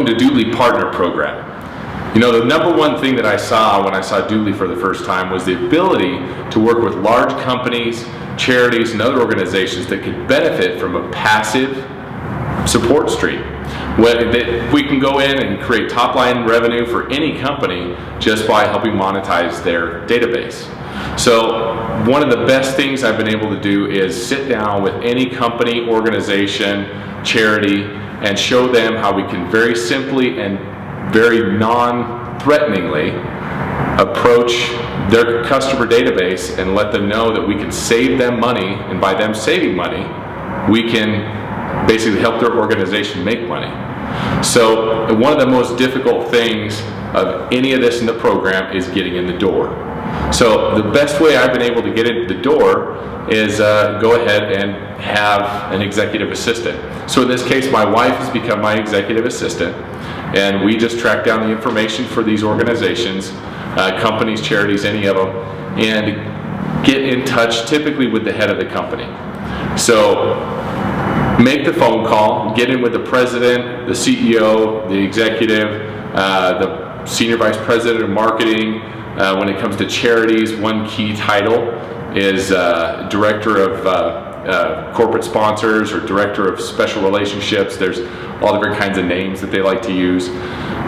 Welcome to DubLi Partner Program. You know, the number one thing that I saw when I saw DubLi for the first time was the ability to work with large companies, charities, and other organizations that could benefit from a passive support stream. We can go in and create top-line revenue for any company just by helping monetize their database. So one of the best things I've been able to do is sit down with any company, organization, charity, and show them how we can very simply and very non-threateningly approach their customer database and let them know that we can save them money, and by them saving money, we can basically help their organization make money. So one of the most difficult things of any of this in the program is getting in the door. So the best way I've been able to get into the door is go ahead and have an executive assistant. So in this case, my wife has become my executive assistant, and we just track down the information for these organizations, companies, charities, any of them, and get in touch typically with the head of the company. So make the phone call, get in with the president, the CEO, the executive, the senior vice president of marketing. When it comes to charities, one key title is director of corporate sponsors or director of special relationships. There's all different kinds of names that they like to use.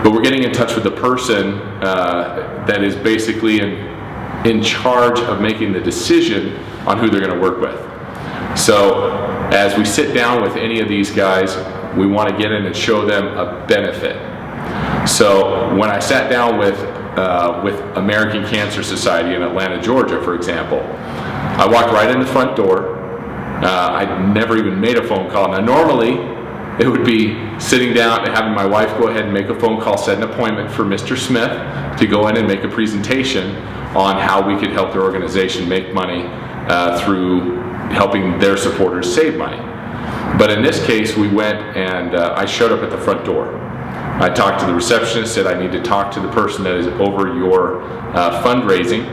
But we're getting in touch with the person that is basically in charge of making the decision on who they're going to work with. So as we sit down with any of these guys, we want to get in and show them a benefit. So when I sat down with American Cancer Society in Atlanta, Georgia, for example, I walked right in the front door. I'd never even made a phone call. Now normally it would be sitting down and having my wife go ahead and make a phone call, set an appointment for Mr. Smith to go in and make a presentation on how we could help their organization make money through helping their supporters save money. But in this case, we went and I showed up at the front door. I talked to the receptionist, said I need to talk to the person that is over your fundraising,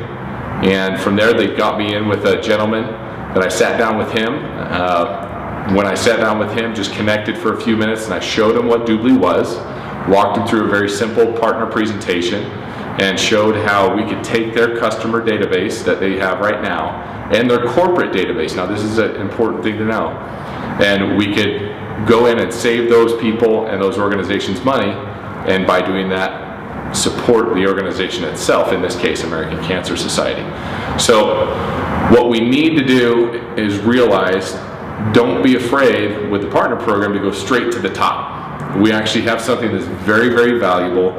and from there they got me in with a gentleman that I sat down with him. When I sat down with him, just connected for a few minutes, and I showed him what DubLi was, walked him through a very simple partner presentation, and showed how we could take their customer database that they have right now and their corporate database. Now this is an important thing to know. And we could go in and save those people and those organizations money, and by doing that, support the organization itself, in this case, American Cancer Society. So what we need to do is realize, don't be afraid with the partner program to go straight to the top. We actually have something that's very, very valuable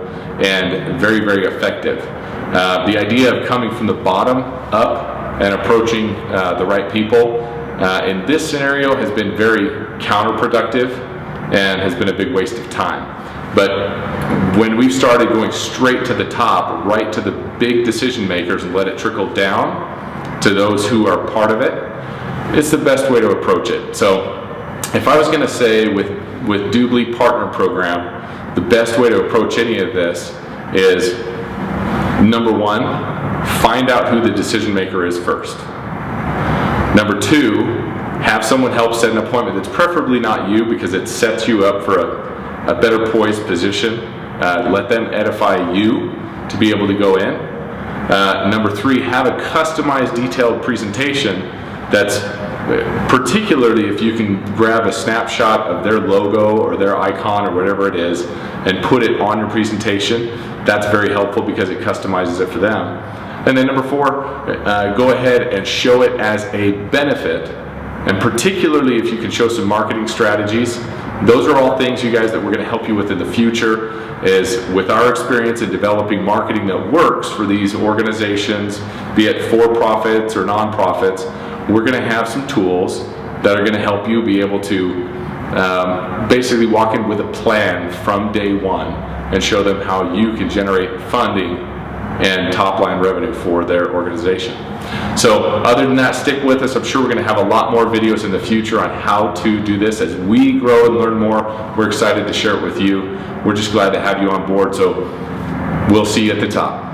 and very, very effective. The idea of coming from the bottom up and approaching the right people in this scenario has been very counterproductive and has been a big waste of time. But when we started going straight to the top, right to the big decision makers, and let it trickle down to those who are part of it, it's the best way to approach it. So if I was going to say with DubLi Partner Program, the best way to approach any of this is, number one, find out who the decision maker is first. Number two, have someone help set an appointment that's preferably not you, because it sets you up for a better poised position. Let them edify you to be able to go in. Number three, have a customized, detailed presentation that's, particularly if you can grab a snapshot of their logo or their icon or whatever it is and put it on your presentation, that's very helpful because it customizes it for them. And then number four, go ahead and show it as a benefit, and particularly if you can show some marketing strategies. Those are all things, you guys, that we're going to help you with in the future, is with our experience in developing marketing that works for these organizations, be it for-profits or non-profits. We're going to have some tools that are going to help you be able to basically walk in with a plan from day one and show them how you can generate funding and top-line revenue for their organization. So other than that, stick with us. I'm sure we're going to have a lot more videos in the future on how to do this. As we grow and learn more, we're excited to share it with you. We're just glad to have you on board, so we'll see you at the top.